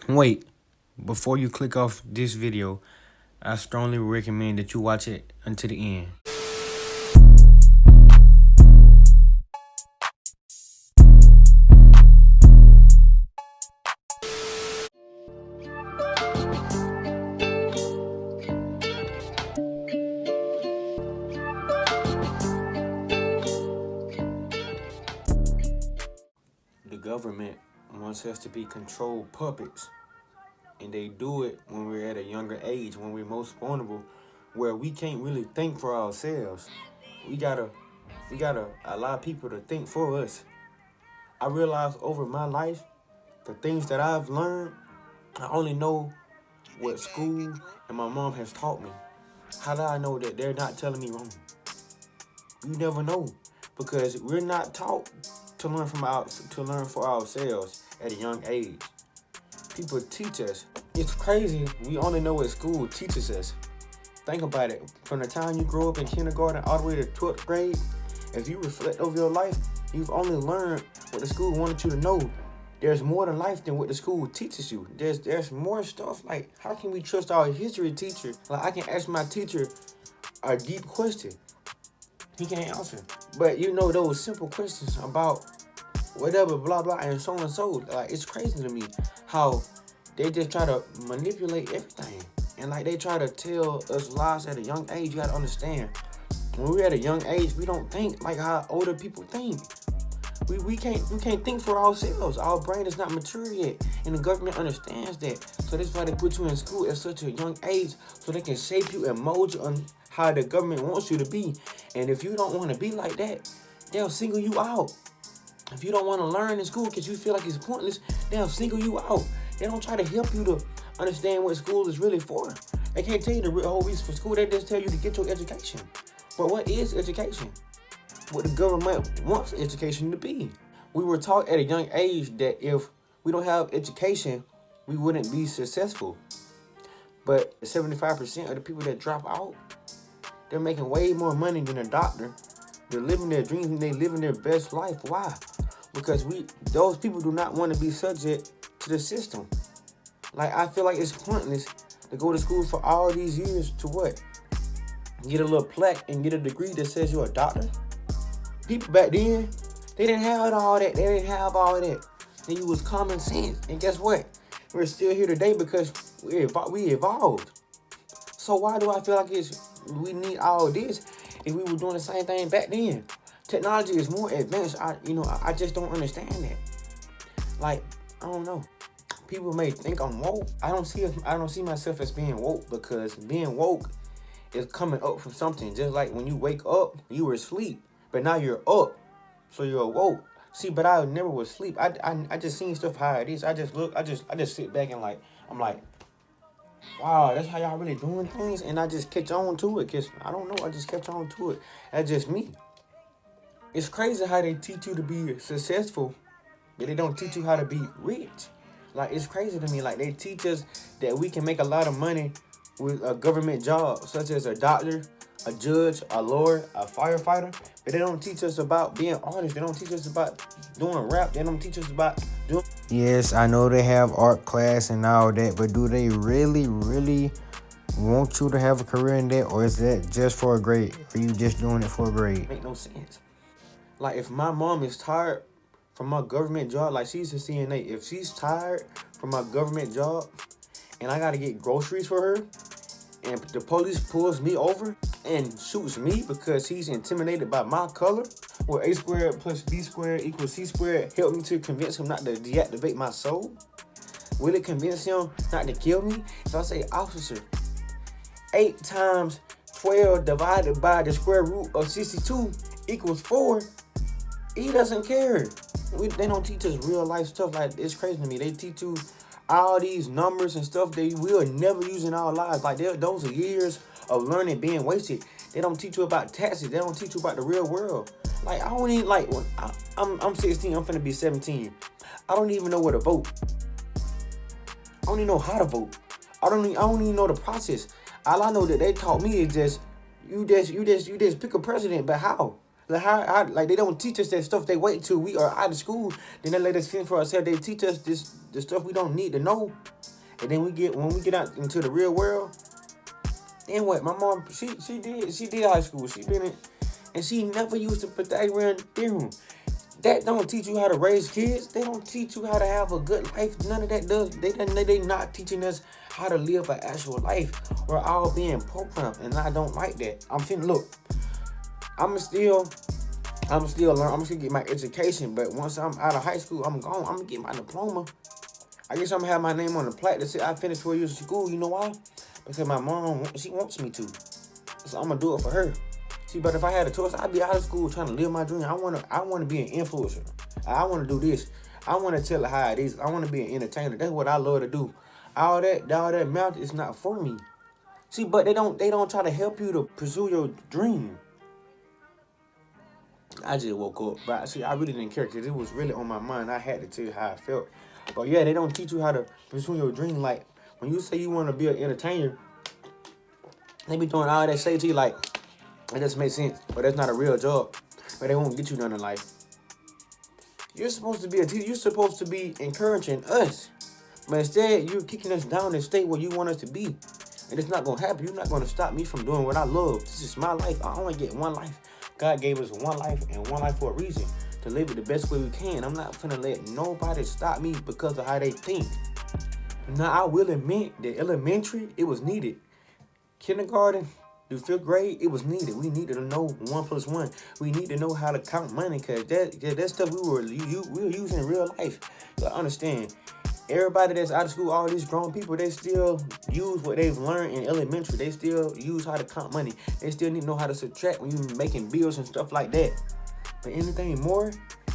Wait, before you click off this video, I strongly recommend that you watch it until the end. The government wants us to be controlled puppets, and they do it when we're at a younger age, when we're most vulnerable, where we can't really think for ourselves. We gotta allow people to think for us. I realized over my life, the things that I've learned, I only know what school and my mom has taught me. How do I know that they're not telling me wrong? You never know, because we're not taught to learn for ourselves at a young age. People teach us. It's crazy. We only know what school teaches us. Think about it. From the time you grow up in kindergarten all the way to 12th grade, if you reflect over your life, you've only learned what the school wanted you to know. There's more to life than what the school teaches you. There's more stuff. Like, how can we trust our history teacher? Like, I can ask my teacher a deep question. He can't answer. But you know, those simple questions about whatever, blah, blah, and so and so. Like, it's crazy to me how they just try to manipulate everything. And like, they try to tell us lies at a young age. You gotta understand, when we're at a young age, we don't think like how older people think. We can't think for ourselves. Our brain is not mature yet, and the government understands that. So that's why they put you in school at such a young age, so they can shape you and mold you on how the government wants you to be. And if you don't want to be like that, they'll single you out. If you don't want to learn in school because you feel like it's pointless, they'll single you out. They don't try to help you to understand what school is really for. They can't tell you the whole reason for school. They just tell you to get your education. But what is education? What the government wants education to be. We were taught at a young age that if we don't have education, we wouldn't be successful. But 75% of the people that drop out, they're making way more money than a doctor. They're living their dreams and they're living their best life. Why? Because those people do not want to be subject to the system. Like, I feel like it's pointless to go to school for all these years to what? Get a little plaque and get a degree that says you're a doctor? People back then, they didn't have all that. They didn't have all that. They used common sense. And guess what? We're still here today because we evolved. So why do I feel like we need all this if we were doing the same thing back then? Technology is more advanced. I just don't understand that. Like, I don't know. People may think I'm woke. I don't see myself as being woke, because being woke is coming up from something. Just like when you wake up, you were asleep, but now you're up, so you're awoke. See, but I never was asleep. I just seen stuff how it is. I just sit back and I'm like, wow, that's how y'all really doing things, and I just catch on to it. Cause I don't know, I just catch on to it. That's just me. It's crazy how they teach you to be successful, but they don't teach you how to be rich. Like, it's crazy to me. Like, they teach us that we can make a lot of money with a government job, such as a doctor, a judge, a lawyer, a firefighter, but they don't teach us about being artists. They don't teach us about doing rap. They don't teach us about doing... Yes, I know they have art class and all that, but do they really, really want you to have a career in that, or is that just for a grade? Are you just doing it for a grade? Make no sense. Like, if my mom is tired from my government job, like, she's a CNA. If she's tired from my government job and I gotta get groceries for her, and the police pulls me over and shoots me because he's intimidated by my color, where A squared plus B squared equals C squared, help me to convince him not to deactivate my soul? Will it convince him not to kill me? If I say, officer, 8 times 12 divided by the square root of 62 equals 4, he doesn't care. They don't teach us real life stuff. Like, it's crazy to me. They teach you all these numbers and stuff that we will never use in our lives. Like, those are years of learning being wasted. They don't teach you about taxes. They don't teach you about the real world. Like, I don't even, like, when I'm 16, I'm finna be 17. I don't even know where to vote. I don't even know how to vote. I don't even know the process. All I know that they taught me is just you just pick a president, but how? Like, how, like, they don't teach us that stuff. They wait till we are out of school, then they let us fend for ourselves. They teach us the stuff we don't need to know. And then when we get out into the real world, then what? My mom, she did high school. She been in, and she never used the Pythagorean theorem. That don't teach you how to raise kids. They don't teach you how to have a good life. None of that does. They not teaching us how to live an actual life. We're all being programmed, and I don't like that. I'm finna look. I'm still learn. I'm still get my education, but once I'm out of high school, I'm gone. I'm gonna get my diploma. I guess I'm gonna have my name on the plaque that says I finished 4 years of school. You know why? Because my mom, she wants me to, so I'm gonna do it for her. See, but if I had a choice, I'd be out of school trying to live my dream. I wanna be an influencer. I wanna do this. I wanna tell it how it is. I wanna be an entertainer. That's what I love to do. All that mouth is not for me. See, but they don't try to help you to pursue your dream. I just woke up, but see, I really didn't care because it was really on my mind. I had to tell you how I felt. But yeah, they don't teach you how to pursue your dream. Like when you say you want to be an entertainer, they be doing all that shit to you like, it doesn't make sense, but that's not a real job. But they won't get you none in life. You're supposed to be a teacher. You're supposed to be encouraging us. But instead, you're kicking us down and stay where you want us to be. And it's not going to happen. You're not going to stop me from doing what I love. This is my life. I only get one life. God gave us one life and one life for a reason. To live it the best way we can. I'm not finna let nobody stop me because of how they think. Now, I will admit that elementary, it was needed. Kindergarten, through 5th grade, it was needed. We needed to know 1 + 1. We need to know how to count money because that stuff we were using in real life. You understand? Everybody that's out of school, all these grown people, they still use what they've learned in elementary. They still use how to count money. They still need to know how to subtract when you're making bills and stuff like that. But anything more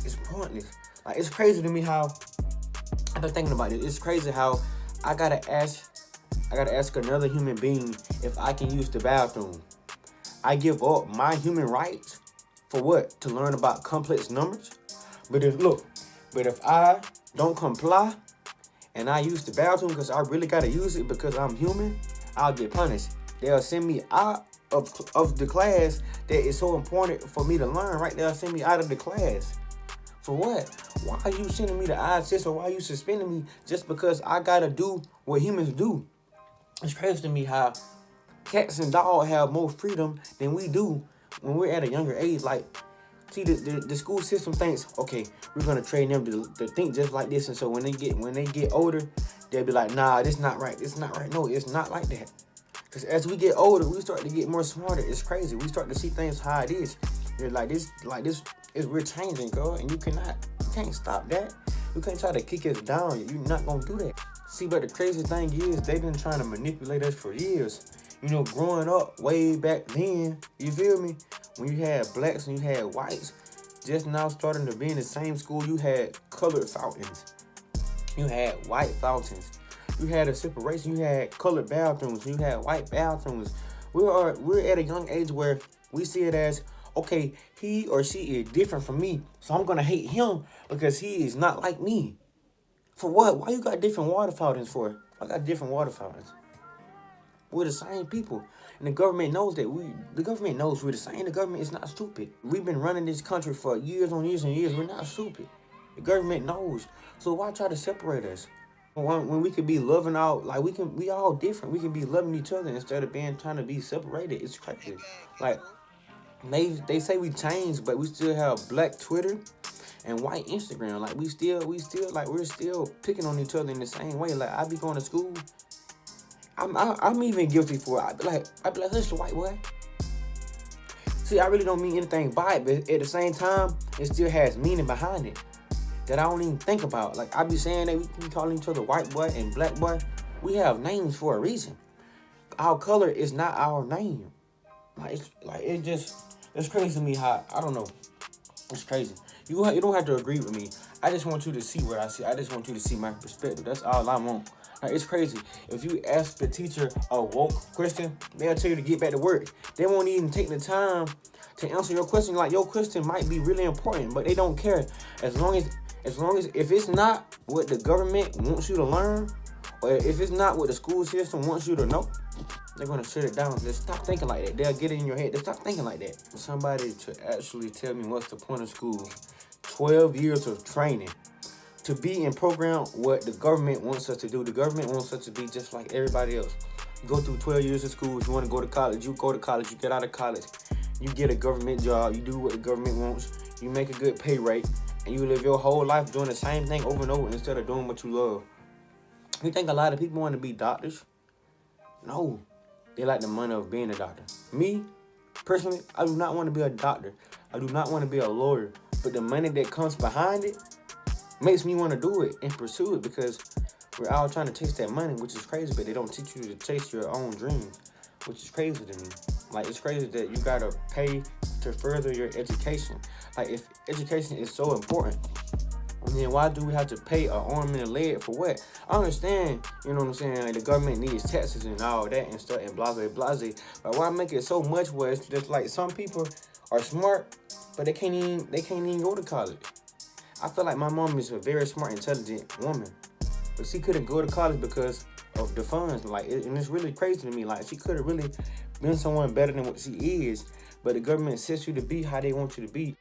is pointless. Like, it's crazy to me how, I've been thinking about it. It's crazy how I gotta ask another human being if I can use the bathroom. I give up my human rights for what? To learn about complex numbers? But if I don't comply and I use the bathroom because I really gotta use it because I'm human, I'll get punished. They'll send me out of the class that is so important for me to learn, right? They'll send me out of the class. For what? Why are you sending me to ISS or why are you suspending me just because I gotta do what humans do? It's crazy to me how cats and dogs have more freedom than we do when we're at a younger age. Like, see, the school system thinks, okay, we're gonna train them to think just like this, and so when they get older, they'll be like, nah, this not right. This not right. No, it's not like that. Because as we get older, we start to get more smarter. It's crazy. We start to see things how it is. You're like this is we're changing, girl, and you can't stop that. You can't try to kick us down. You're not gonna do that. See, but the crazy thing is, they've been trying to manipulate us for years. You know, growing up way back then, you feel me? When you had blacks and you had whites, just now starting to be in the same school, you had colored fountains. You had white fountains. You had a separation. You had colored bathrooms. You had white bathrooms. We're at a young age where we see it as, okay, he or she is different from me, so I'm gonna hate him because he is not like me. For what? Why you got different water fountains for? I got different water fountains. We're the same people. And the government knows that. The government knows we're the same. The government is not stupid. We've been running this country for years on years and years. We're not stupid. The government knows. So why try to separate us? When we could be loving out, like we all different. We can be loving each other instead of trying to be separated. It's crazy. Like, they say we changed, but we still have black Twitter and white Instagram. Like we're still picking on each other in the same way. Like, I be going to school. I'm even guilty for it. I be like, hush the white boy. See, I really don't mean anything by it, but at the same time, it still has meaning behind it that I don't even think about. Like, I be saying that we can call each other white boy and black boy. We have names for a reason. Our color is not our name. It's crazy to me how, I don't know. It's crazy. You don't have to agree with me. I just want you to see what I see. I just want you to see my perspective. That's all I want. Like, it's crazy. If you ask the teacher a woke question, they'll tell you to get back to work. They won't even take the time to answer your question. Like, your question might be really important, but they don't care. As long as if it's not what the government wants you to learn, or if it's not what the school system wants you to know, they're going to shut it down. Just stop thinking like that. They'll get it in your head. Just stop thinking like that. Somebody to actually tell me what's the point of school. 12 years of training to be in program what the government wants us to do. The government wants us to be just like everybody else. You go through 12 years of school. If you want to go to college, you go to college. You get out of college, you get a government job. You do what the government wants. You make a good pay rate, and you live your whole life doing the same thing over and over instead of doing what you love. You think a lot of people want to be doctors? No, they like the money of being a doctor. Me, personally, I do not want to be a doctor. I do not want to be a lawyer. But the money that comes behind it makes me want to do it and pursue it, because we're all trying to chase that money, which is crazy, but they don't teach you to chase your own dreams, which is crazy to me. Like, it's crazy that you gotta pay to further your education. Like, if education is so important, then why do we have to pay an arm and a leg for what? I understand, you know what I'm saying, like the government needs taxes and all that and stuff and blase, but why make it so much where it's just like some people are smart, but they can't even go to college? I feel like my mom is a very smart, intelligent woman, but she couldn't go to college because of the funds. Like, and it's really crazy to me. Like, she could have really been someone better than what she is, but the government sets you to be how they want you to be.